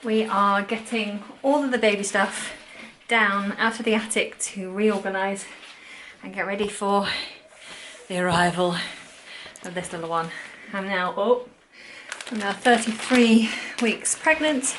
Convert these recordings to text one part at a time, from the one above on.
We are getting all of the baby stuff down out of the attic to reorganise and get ready for the arrival of this little one. I'm now 33 weeks pregnant.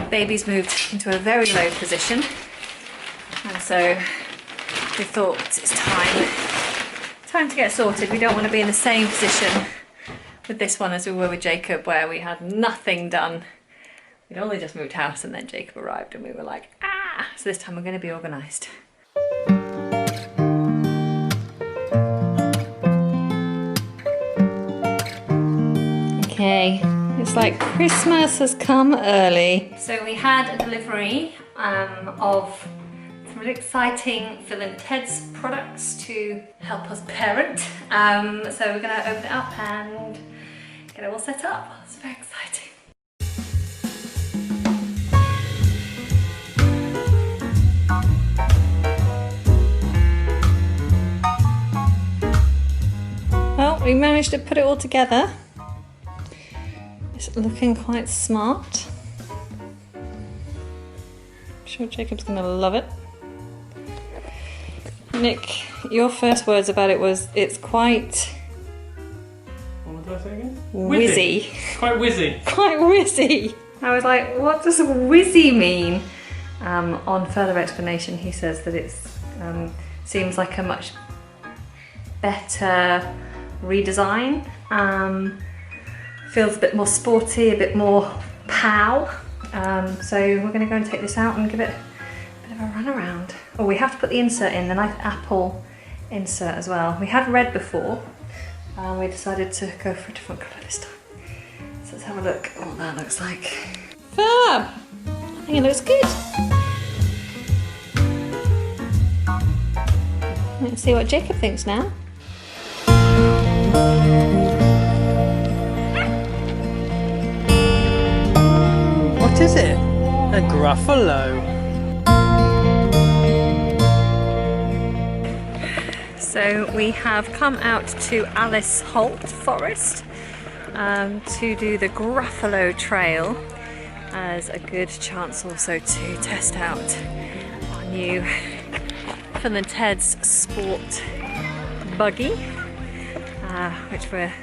Baby's moved into a very low position, and so we thought it's time to get sorted. We don't want to be in the same position with this one as we were with Jacob, where we had nothing done. We'd only just moved house and then Jacob arrived and we were like, ah! So this time we're going to be organised. Okay, it's like Christmas has come early. So we had a delivery of some really exciting Phil and Ted's products to help us parent. So we're going to open it up and get it all set up. It's very exciting. Well, we managed to put it all together. It's looking quite smart. I'm sure Jacob's going to love it. Nick, your first words about it was it's quite... What did I say again? Whizzy. Quite whizzy. Quite whizzy. I was like, what does whizzy mean? On further explanation, he says that it's seems like a much better redesign. Feels a bit more sporty, a bit more pow. So we're going to go and take this out and give it a bit of a run around. Oh, we have to put the insert in, the nice apple insert as well. We had red before. We decided to go for a different colour this time. So let's have a look at what that looks like. Fab! I think it looks good. Let's see what Jacob thinks now. What is it? A Gruffalo. So we have come out to Alice Holt Forest to do the Gruffalo Trail as a good chance also to test out our new Phil and Ted's Sport buggy, which we're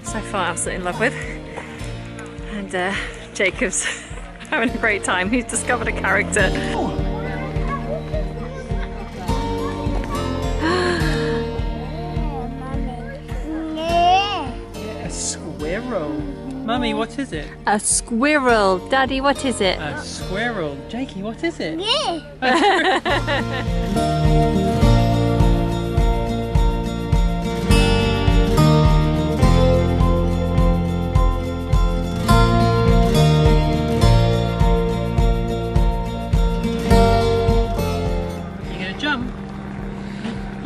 so far absolutely in love with. And Jacob's having a great time. He's discovered a character. A squirrel. Mummy, what is it? A squirrel. Daddy, what is it? A squirrel. Jakey, what is it?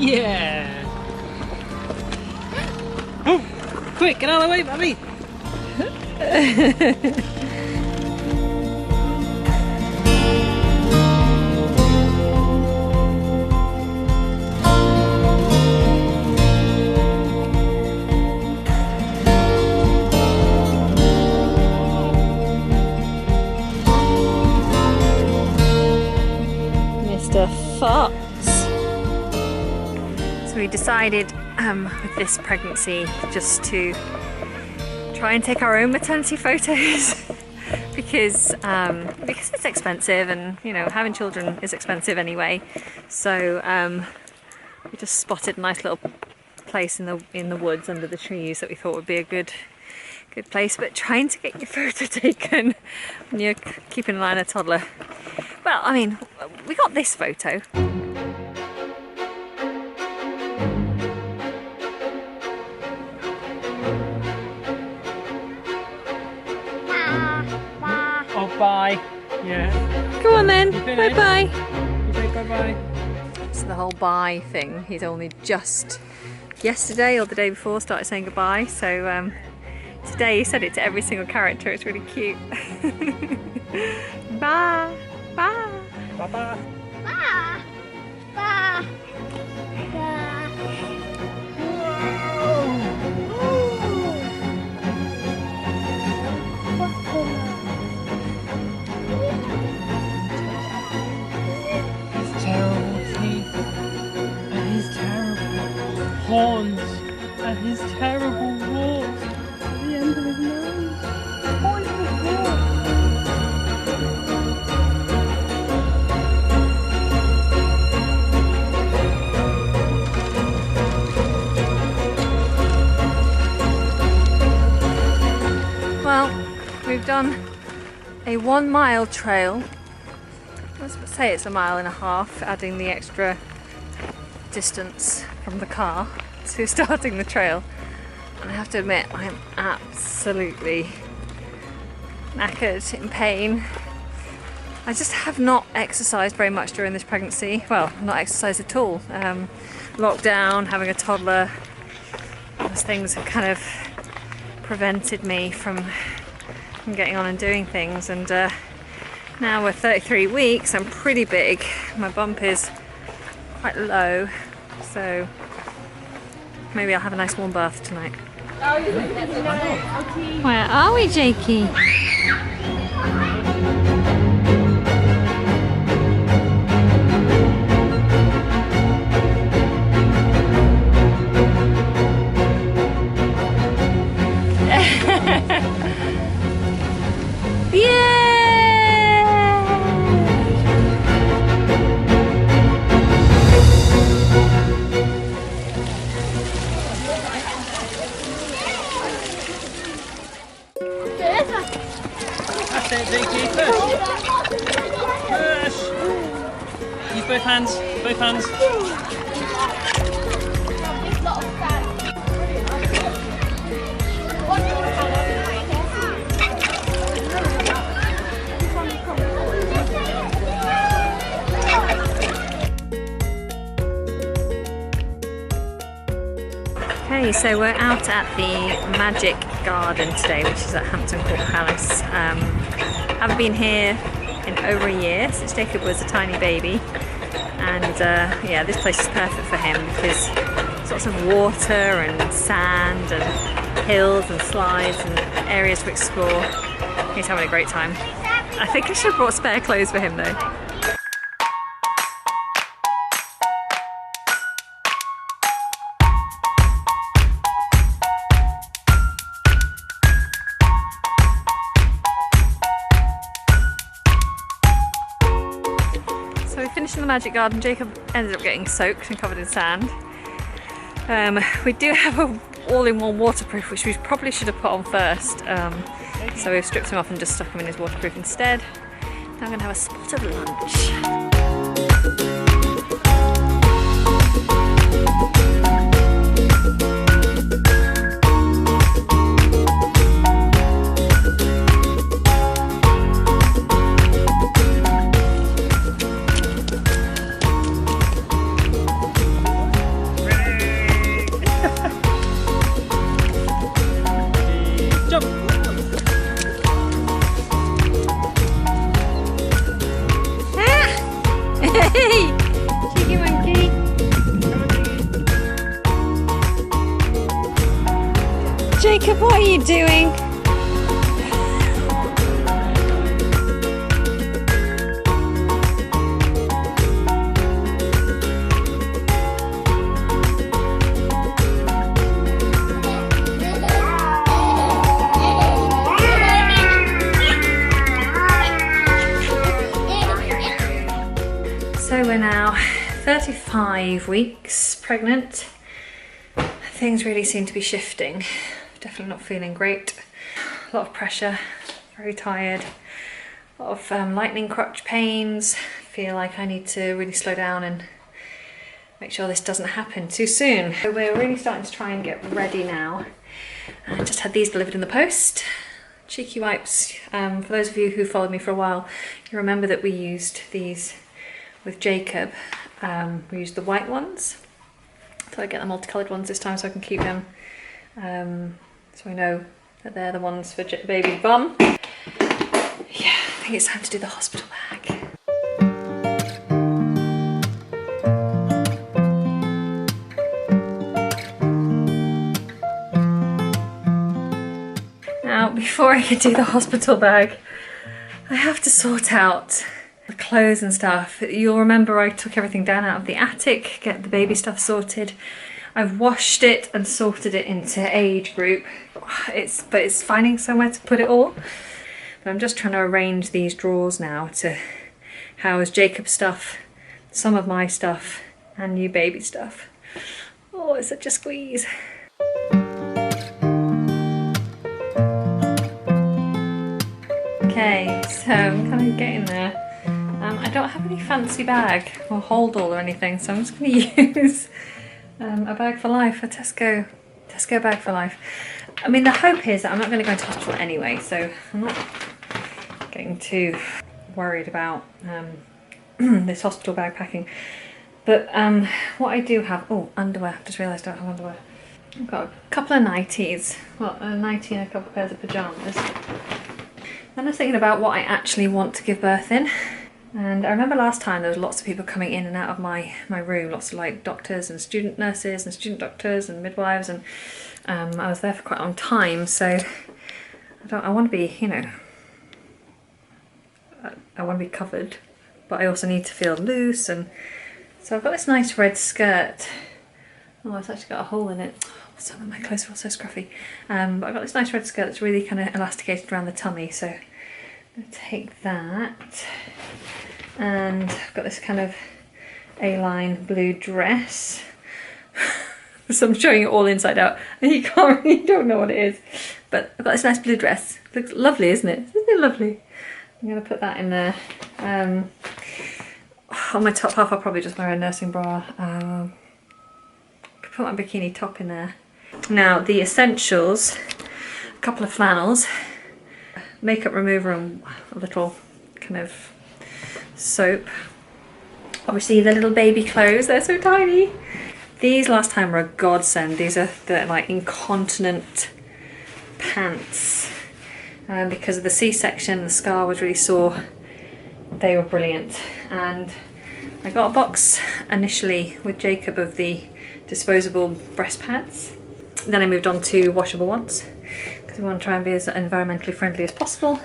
Yeah! Oh! Quick, get out of the way, Mummy! Mr. Fox. So we decided with this pregnancy just to try and take our own maternity photos because it's expensive, and you know, having children is expensive anyway. So we just spotted a nice little place in the woods under the trees that we thought would be a good place. But trying to get your photo taken when you're keeping an eye on a toddler, well, I mean, we got this photo. Bye. Yeah. Go on then. Bye bye. You say bye bye. It's the whole bye thing. He's only just yesterday or the day before started saying goodbye. So today he said it to every single character. It's really cute. Bye. Bye. Bye bye. Bye. Bye. we've done a 1 mile trail. Let's say it's 1.5 miles, adding the extra distance from the car to starting the trail. And I have to admit, I'm absolutely knackered, in pain. I just have not exercised very much during this pregnancy. Well, not exercised at all. Lockdown, having a toddler, those things have kind of prevented me from getting on and doing things. And now we're 33 weeks, I'm pretty big. My bump is quite low, so maybe I'll have a nice warm bath tonight. Where are we, Jakey? That's it, Jakey. Push. Use both hands. Both hands. Okay, so we're out at the Magic Garden today, which is at Hampton Court Palace. Haven't been here in over a year, since Jacob was a tiny baby. And yeah, this place is perfect for him because there's lots of water and sand and hills and slides and areas to explore. He's having a great time. I think I should have brought spare clothes for him though. So we finished in the Magic Garden. Jacob ended up getting soaked and covered in sand. We do have a all-in-one waterproof, which we probably should have put on first. So we've stripped him off and just stuck him in his waterproof instead. Now I'm going to have a spot of lunch. Hey! Cheeky monkey! Jacob, what are you doing? So we're now 35 weeks pregnant. Things really seem to be shifting. Definitely not feeling great. A lot of pressure, very tired. A lot of lightning crotch pains. Feel like I need to really slow down and make sure this doesn't happen too soon. So we're really starting to try and get ready now. I just had these delivered in the post. Cheeky wipes. For those of you who followed me for a while, you remember that we used these with Jacob. We used the white ones. So I get the multicoloured ones this time so I can keep them. So I know that they're the ones for baby's bum. Yeah, I think it's time to do the hospital bag. Now, before I can do the hospital bag, I have to sort out the clothes and stuff. You'll remember I took everything down out of the attic, get the baby stuff sorted. I've washed it and sorted it into age group. But it's finding somewhere to put it all. But I'm just trying to arrange these drawers now to house Jacob's stuff, some of my stuff, and new baby stuff. Oh, it's such a squeeze. Okay, so I'm kind of getting there. I don't have any fancy bag or hold all or anything, so I'm just going to use a bag for life, a Tesco bag for life. I mean, the hope is that I'm not going to go into hospital anyway, so I'm not getting too worried about this hospital bag packing. But what I do have, oh, underwear, I've just realised I don't have underwear. I've got a couple of nighties, well, a nightie and a couple of pairs of pyjamas. And I was thinking about what I actually want to give birth in. And I remember last time there was lots of people coming in and out of my room, lots of like doctors and student nurses and student doctors and midwives, and I was there for quite a long time, so I want to be, you know, I want to be covered, but I also need to feel loose. And so I've got this nice red skirt. Oh, it's actually got a hole in it. Some of my clothes feel so scruffy. But I've got this nice red skirt that's really kind of elasticated around the tummy, so I'm going to take that. And I've got this kind of A-line blue dress. So I'm showing it all inside out, and you don't know what it is. But I've got this nice blue dress. It looks lovely, isn't it? Isn't it lovely? I'm going to put that in there. On my top half I'll probably just wear a nursing bra. Put my bikini top in there. Now the essentials, a couple of flannels, makeup remover and a little kind of soap. Obviously the little baby clothes, they're so tiny. These last time were a godsend. These are the like incontinent pants. Because of the C-section, the scar was really sore. They were brilliant. And I got a box initially with Jacob of the disposable breast pads. Then I moved on to washable ones because we want to try and be as environmentally friendly as possible.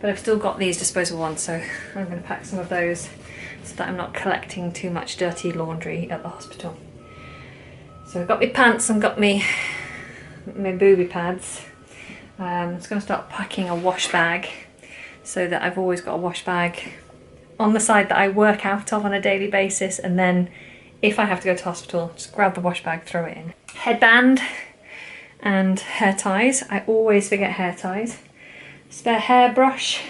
But I've still got these disposable ones, so I'm going to pack some of those so that I'm not collecting too much dirty laundry at the hospital. So I've got my pants and got my booby pads. I'm just going to start packing a wash bag so that I've always got a wash bag on the side that I work out of on a daily basis, and then if I have to go to hospital, just grab the wash bag, throw it in. Headband and hair ties. I always forget hair ties. Spare hairbrush.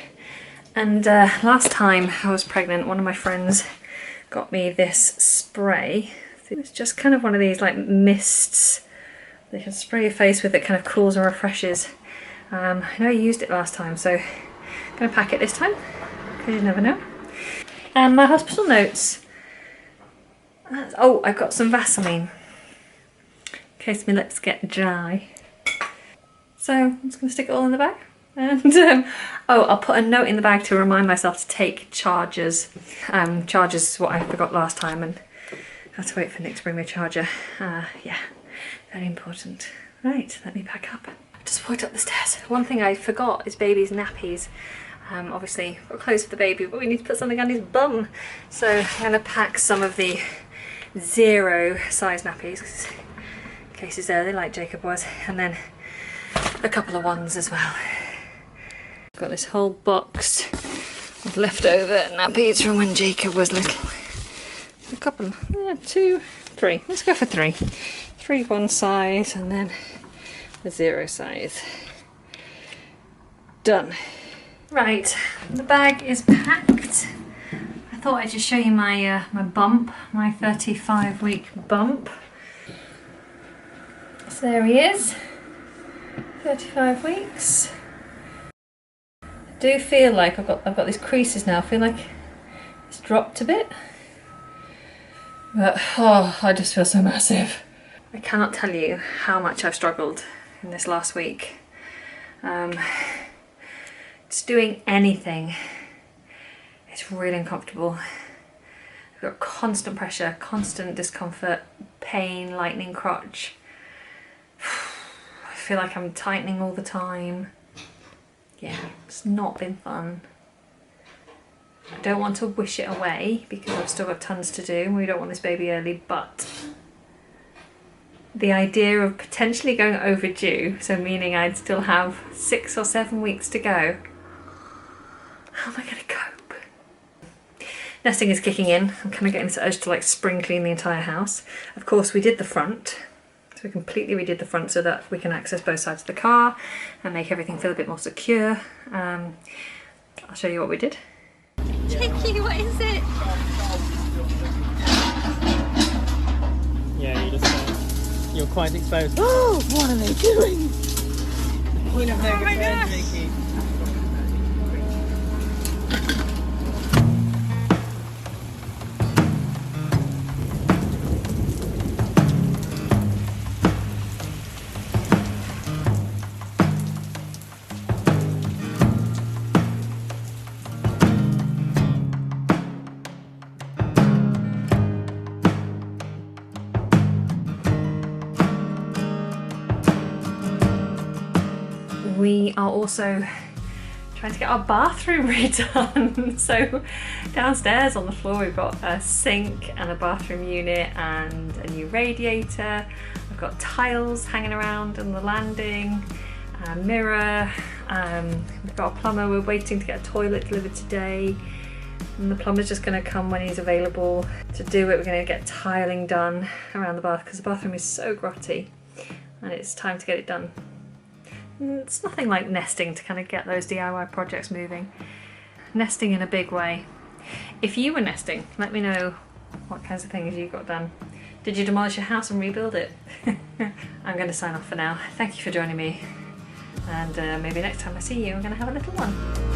And last time I was pregnant, one of my friends got me this spray. It's just kind of one of these like mists that you can spray your face with. It kind of cools and refreshes. I know I used it last time, so I'm going to pack it this time because you never know. And my hospital notes. Oh, I've got some Vaseline in case my lips get dry. So I'm just going to stick it all in the bag. And oh, I'll put a note in the bag to remind myself to take chargers. Chargers is what I forgot last time, and I have to wait for Nick to bring me a charger. Yeah, very important. Right, let me pack up. Just walked up the stairs. One thing I forgot is baby's nappies. Obviously, we're got clothes for the baby, but we need to put something on his bum. So I'm going to pack some of the 0 size nappies, in case he's there, like Jacob was, and then a couple of ones as well. Got this whole box of leftover nappies from when Jacob was little. A couple, 2, 3. Let's go for 3. 3 one size and then the 0 size. Done. Right, the bag is packed. I thought I'd just show you my my bump, my 35-week bump. So there he is, 35 weeks. I do feel like I've got these creases now. I feel like it's dropped a bit, but oh, I just feel so massive. I cannot tell you how much I've struggled in this last week. Just doing anything, it's really uncomfortable. I've got constant pressure, constant discomfort, pain, lightning crotch. I feel like I'm tightening all the time. Yeah, it's not been fun. I don't want to wish it away because I've still got tons to do and we don't want this baby early, but the idea of potentially going overdue, so meaning I'd still have 6 or 7 weeks to go, how am I going to cope? Nesting is kicking in. I'm kind of getting this urge to like spring clean the entire house. Of course we did the front, So we completely redid the front so that we can access both sides of the car and make everything feel a bit more secure. I'll show you what we did. Chicky, what is it? Yeah, you're quite exposed. Oh, what are they doing? Oh my gosh! Vicky. We are also trying to get our bathroom redone. So downstairs on the floor we've got a sink and a bathroom unit and a new radiator. I've got tiles hanging around on the landing, a mirror. We've got a plumber. We're waiting to get a toilet delivered today. And the plumber's just going to come when he's available to do it. We're going to get tiling done around the bath because the bathroom is so grotty and it's time to get it done. It's nothing like nesting to kind of get those DIY projects moving. Nesting in a big way. If you were nesting, let me know what kinds of things you got done. Did you demolish your house and rebuild it? I'm going to sign off for now. Thank you for joining me. And maybe next time I see you, I'm going to have a little one.